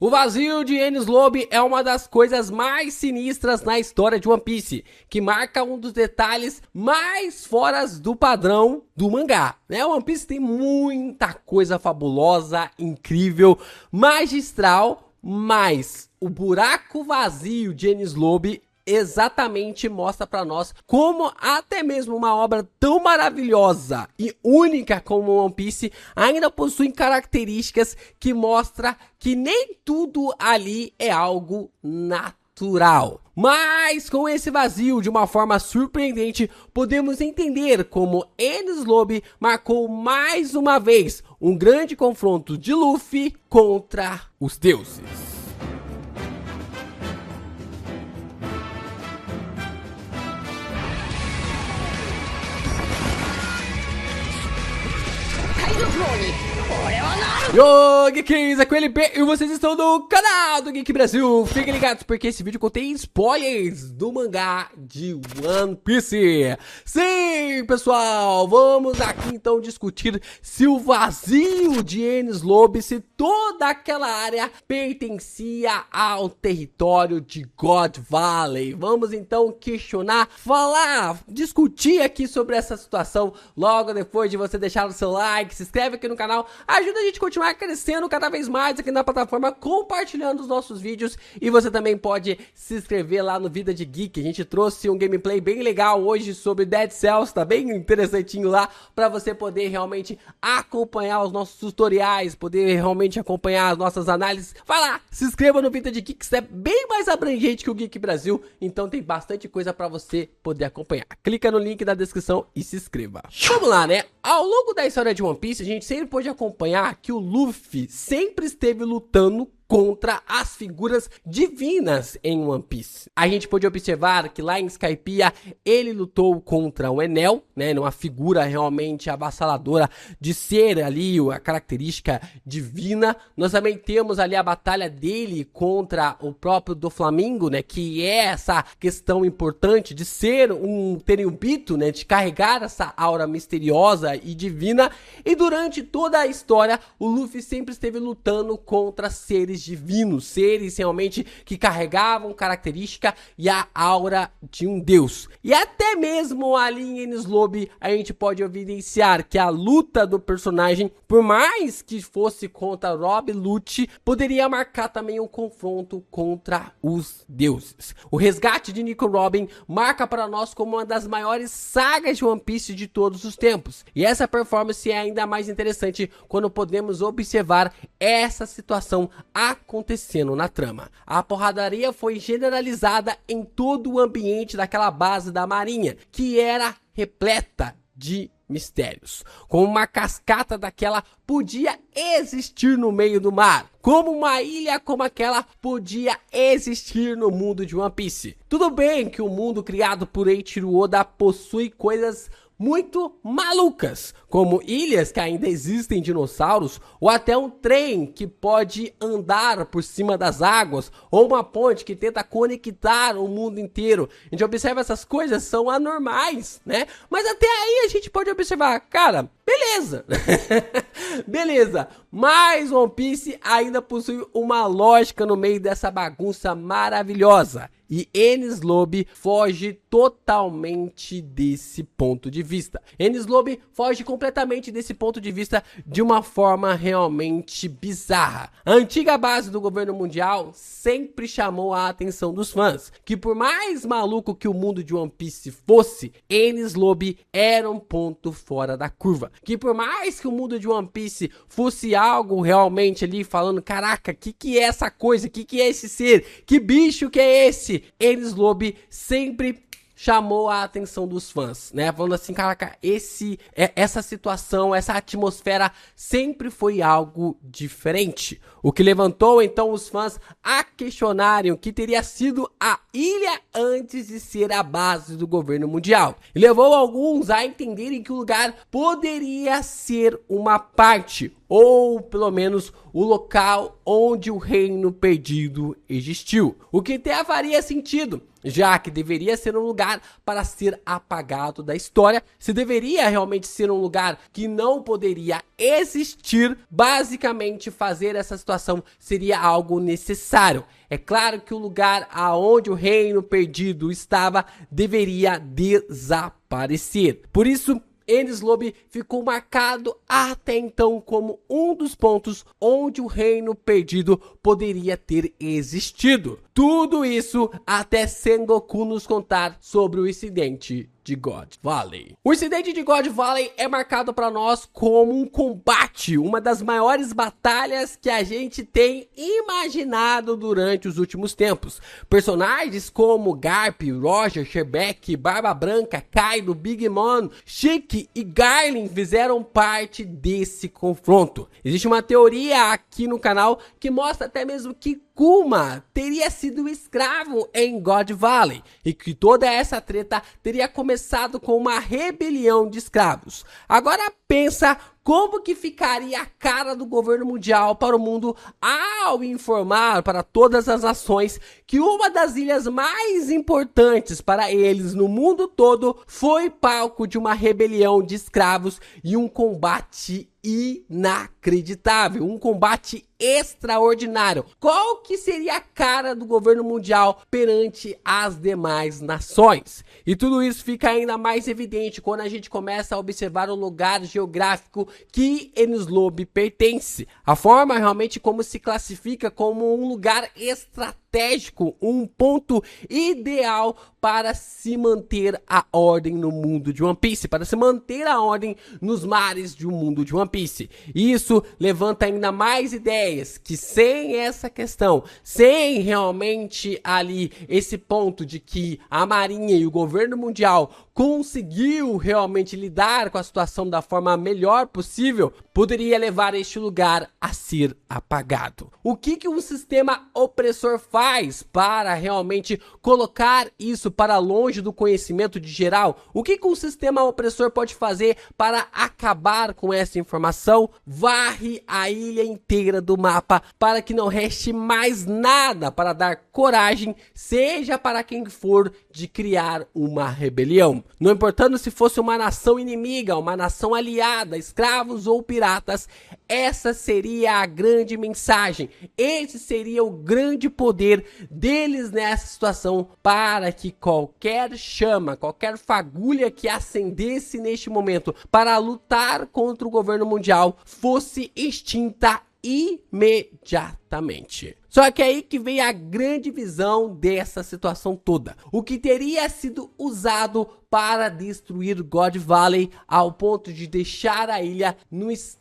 O vazio de Enies Lobby é uma das coisas mais sinistras na história de One Piece, que marca um dos detalhes mais fora do padrão do mangá, né? One Piece tem muita coisa fabulosa, incrível, magistral, mas o buraco vazio de Enies Lobby exatamente mostra pra nós como até mesmo uma obra tão maravilhosa e única como One Piece ainda possui características que mostra que nem tudo ali é algo natural. Mas com esse vazio, de uma forma surpreendente, podemos entender como Enies Lobby marcou mais uma vez um grande confronto de Luffy contra os deuses. Yo, Geeks, aqui é o LP e vocês estão no canal do Geek Brasil. Fiquem ligados porque esse vídeo contém spoilers do mangá de One Piece. Sim, pessoal, vamos aqui então discutir se o vazio de Enies Lobby, se toda aquela área pertencia ao território de God Valley. Vamos então questionar, falar, discutir aqui sobre essa situação logo depois de você deixar o seu like, se inscreve aqui no canal, ajuda a gente a continuar crescendo cada vez mais aqui na plataforma, compartilhando os nossos vídeos. E você também pode se inscrever lá no Vida de Geek. A gente trouxe um gameplay bem legal hoje sobre Dead Cells, tá bem interessantinho lá, para você poder realmente acompanhar os nossos tutoriais, poder realmente acompanhar as nossas análises. Vai lá, se inscreva no Vida de Geek, que é bem mais abrangente que o Geek Brasil, então tem bastante coisa para você poder acompanhar. Clica no link da descrição e se inscreva. Vamos lá, né? Ao longo da história de One Piece, a gente sempre pôde acompanhar que o Luffy sempre esteve lutando contra as figuras divinas em One Piece. A gente pode observar que lá em Skypiea ele lutou contra o Enel, né, uma figura realmente avassaladora de ser ali a característica divina. Nós também temos ali a batalha dele contra o próprio Doflamingo, né, que é essa questão importante de ser um Tenryubito, né, de carregar essa aura misteriosa e divina. E durante toda a história, o Luffy sempre esteve lutando contra seres divinos, seres realmente que carregavam característica e a aura de um deus. E até mesmo ali em Enies Lobby a gente pode evidenciar que a luta do personagem, por mais que fosse contra Rob Lucci, poderia marcar também um confronto contra os deuses. O resgate de Nico Robin marca para nós como uma das maiores sagas de One Piece de todos os tempos. E essa performance é ainda mais interessante quando podemos observar essa situação acontecendo na trama. A porradaria foi generalizada em todo o ambiente daquela base da marinha, que era repleta de mistérios. Como uma cascata daquela podia existir no meio do mar, como uma ilha como aquela podia existir no mundo de One Piece. Tudo bem que o mundo criado por Eiichiro Oda possui coisas muito malucas, como ilhas que ainda existem dinossauros, ou até um trem que pode andar por cima das águas, ou uma ponte que tenta conectar o mundo inteiro. A gente observa essas coisas, são anormais, né? Mas até aí a gente pode observar, cara, beleza, beleza, mas One Piece ainda possui uma lógica no meio dessa bagunça maravilhosa. E Enies Lobby foge totalmente desse ponto de vista. Enies Lobby foge completamente desse ponto de vista de uma forma realmente bizarra. A antiga base do governo mundial sempre chamou a atenção dos fãs, que por mais maluco que o mundo de One Piece fosse, Enies Lobby era um ponto fora da curva. Que por mais que o mundo de One Piece fosse algo realmente ali falando, caraca, que é essa coisa? Que é esse ser? Que bicho que é esse? Enies Lobby sempre chamou a atenção dos fãs, né? Falando assim, caraca, essa situação, essa atmosfera sempre foi algo diferente. O que levantou então os fãs a questionarem o que teria sido a ilha antes de ser a base do governo mundial. E levou alguns a entenderem que o lugar poderia ser uma parte, ou pelo menos o local onde o reino perdido existiu. O que até faria sentido, já que deveria ser um lugar para ser apagado da história, se deveria realmente ser um lugar que não poderia existir, basicamente fazer essa situação situação seria algo necessário. É claro que o lugar aonde o reino perdido estava deveria desaparecer. Por isso, Enies Lobby ficou marcado até então como um dos pontos onde o reino perdido poderia ter existido. Tudo isso até Sengoku nos contar sobre o incidente de God Valley. O incidente de God Valley é marcado para nós como um combate, uma das maiores batalhas que a gente tem imaginado durante os últimos tempos. Personagens como Garp, Roger, Sherbek, Barba Branca, Kaido, Big Mom, Chique e Garlin fizeram parte desse confronto. Existe uma teoria aqui no canal que mostra até mesmo que Kuma teria sido escravo em God Valley e que toda essa treta teria começado com uma rebelião de escravos. Agora pensa como que ficaria a cara do governo mundial para o mundo ao informar para todas as nações que uma das ilhas mais importantes para eles no mundo todo foi palco de uma rebelião de escravos e um combate inacreditável, um combate extraordinário. Qual que seria a cara do governo mundial perante as demais nações? E tudo isso fica ainda mais evidente quando a gente começa a observar o lugar geográfico que Enies Lobby pertence. A forma realmente como se classifica como um lugar estratégico, um ponto ideal para se manter a ordem no mundo de One Piece, para se manter a ordem nos mares de um mundo de One Piece. Isso levanta ainda mais ideias que sem essa questão, sem realmente ali esse ponto de que a Marinha e o governo mundial conseguiu realmente lidar com a situação da forma melhor possível, poderia levar este lugar a ser apagado. O que um sistema opressor faz para realmente colocar isso para longe do conhecimento de geral? O que um sistema opressor pode fazer para acabar com essa informação? Varre a ilha inteira do mapa para que não reste mais nada para dar coragem, seja para quem for, de criar uma rebelião. Não importando se fosse uma nação inimiga, uma nação aliada, escravos ou piratas, essa seria a grande mensagem. Esse seria o grande poder deles nessa situação para que qualquer chama, qualquer fagulha que acendesse neste momento para lutar contra o governo mundial fosse extinta imediatamente. Só que é aí que vem a grande visão dessa situação toda. O que teria sido usado para destruir God Valley ao ponto de deixar a ilha no estado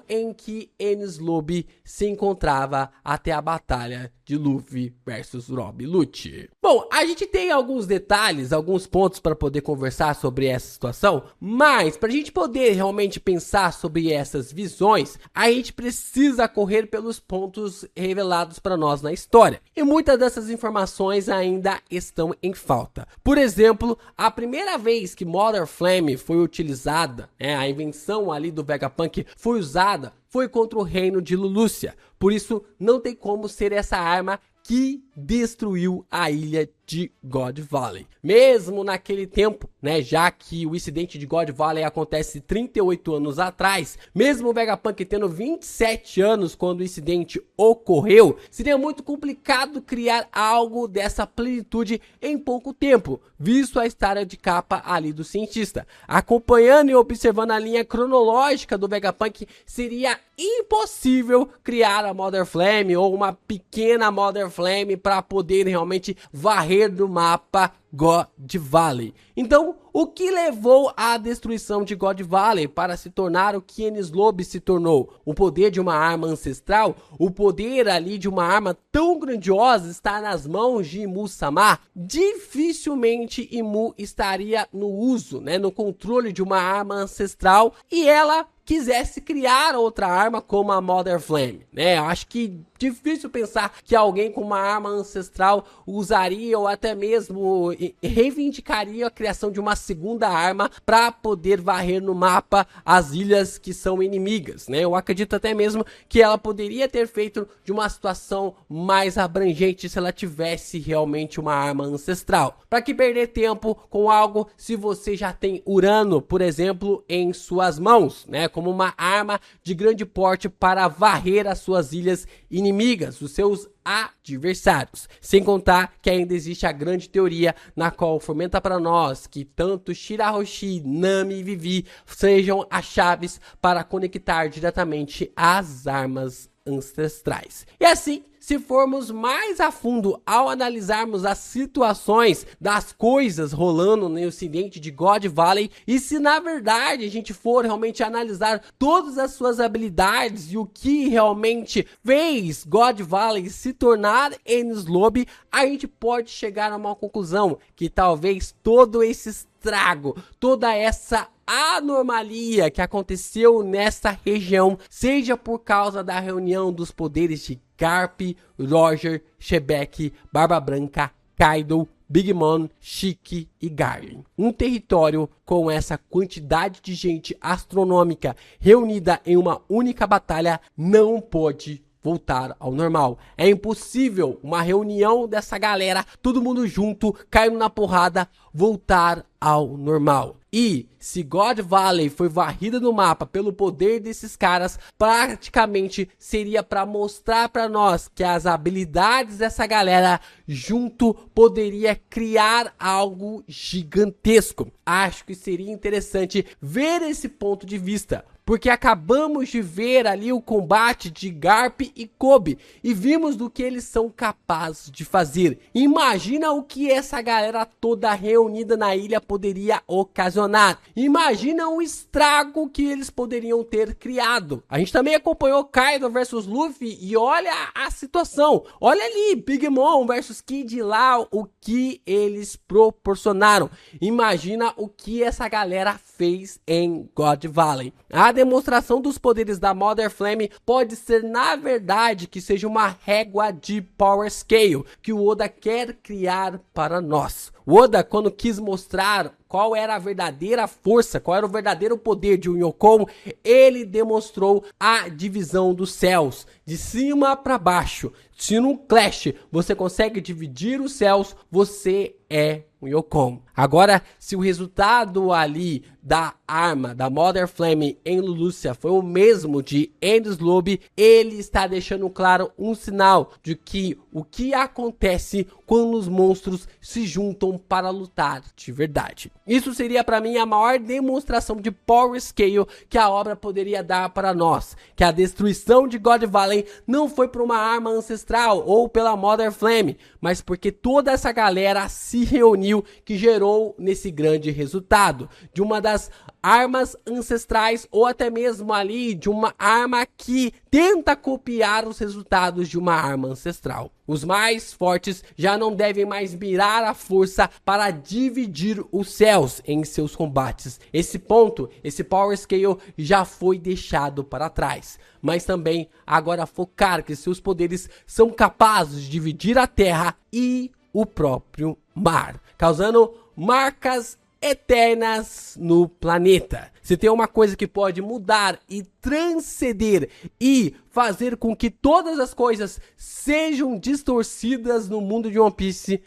em que Enies Lobby se encontrava até a batalha de Luffy versus Rob Lucci. Bom, a gente tem alguns detalhes, alguns pontos para poder conversar sobre essa situação, mas para a gente poder realmente pensar sobre essas visões, a gente precisa correr pelos pontos revelados para nós na história. E muitas dessas informações ainda estão em falta. Por exemplo, a primeira vez que Mother Flame foi utilizada, a invenção ali do Vegapunk foi usada, foi contra o reino de Lulusia. Por isso, não tem como ser essa arma que destruiu a ilha de God Valley. Mesmo naquele tempo, já que o incidente de God Valley acontece 38 anos atrás, mesmo o Vegapunk tendo 27 anos quando o incidente ocorreu, seria muito complicado criar algo dessa plenitude em pouco tempo, visto a história de capa ali do cientista. Acompanhando e observando a linha cronológica do Vegapunk, seria impossível criar a Mother Flame ou uma pequena Mother Flame para poder realmente varrer do mapa God Valley. Então, o que levou à destruição de God Valley para se tornar o que Enies Lobby se tornou? O poder de uma arma ancestral? O poder ali de uma arma tão grandiosa está nas mãos de Imu-sama? Dificilmente Imu estaria no uso, no controle de uma arma ancestral e ela quisesse criar outra arma como a Mother Flame, Eu acho que difícil pensar que alguém com uma arma ancestral usaria ou até mesmo reivindicaria a criação de uma segunda arma para poder varrer no mapa as ilhas que são inimigas, né? Eu acredito até mesmo que ela poderia ter feito de uma situação mais abrangente se ela tivesse realmente uma arma ancestral. Para que perder tempo com algo se você já tem Urano, por exemplo, em suas mãos, né? Como uma arma de grande porte para varrer as suas ilhas inimigas, os seus adversários. Sem contar que ainda existe a grande teoria na qual fomenta para nós que tanto Shirahoshi, Nami e Vivi sejam as chaves para conectar diretamente as armas ancestrais. E assim, se formos mais a fundo ao analisarmos as situações das coisas rolando no ocidente de God Valley, e se na verdade a gente for realmente analisar todas as suas habilidades e o que realmente fez God Valley se tornar Enies Lobby, a gente pode chegar a uma conclusão que talvez todo esse estrago, toda essa anomalia que aconteceu nessa região seja por causa da reunião dos poderes de Garp, Roger, Shebeck, Barba Branca, Kaido, Big Mom, Shiki e Garlin. Um território com essa quantidade de gente astronômica reunida em uma única batalha não pode voltar ao normal. É impossível uma reunião dessa galera, todo mundo junto, caindo na porrada, voltar ao normal. E se God Valley foi varrida no mapa pelo poder desses caras, praticamente seria para mostrar para nós que as habilidades dessa galera junto poderia criar algo gigantesco. Acho que seria interessante ver esse ponto de vista, porque acabamos de ver ali o combate de Garp e Kobe e vimos do que eles são capazes de fazer. Imagina o que essa galera toda reunida na ilha poderia ocasionar. Imagina o estrago que eles poderiam ter criado. A gente também acompanhou Kaido versus Luffy e olha a situação. Olha ali, Big Mom versus Kid lá, o que eles proporcionaram. Imagina o que essa galera fez em God Valley. A demonstração dos poderes da Mother Flame pode ser, na verdade, que seja uma régua de Power Scale que o Oda quer criar para nós. O Oda, quando quis mostrar qual era a verdadeira força, qual era o verdadeiro poder de um Yonkou, ele demonstrou a divisão dos céus, de cima para baixo. Se num Clash você consegue dividir os céus, você é um Yonkou. Agora, se o resultado ali da arma da Mother Flame em Lulusia foi o mesmo de Enies Lobby, ele está deixando claro um sinal de que o que acontece quando os monstros se juntam para lutar de verdade. Isso seria para mim a maior demonstração de Power Scale que a obra poderia dar para nós, que a destruição de God Valley não foi por uma arma ancestral ou pela Mother Flame, mas porque toda essa galera se reuniu que gerou nesse grande resultado, de uma das armas ancestrais ou até mesmo ali de uma arma que tenta copiar os resultados de uma arma ancestral. Os mais fortes já não devem mais mirar a força para dividir os céus em seus combates. Esse ponto, esse Power Scale já foi deixado para trás. Mas também agora focar que seus poderes são capazes de dividir a terra e o próprio mar, causando marcas eternas no planeta. Se tem uma coisa que pode mudar e transcender e fazer com que todas as coisas sejam distorcidas no mundo de One Piece,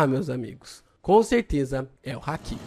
meus amigos, com certeza é o Haki.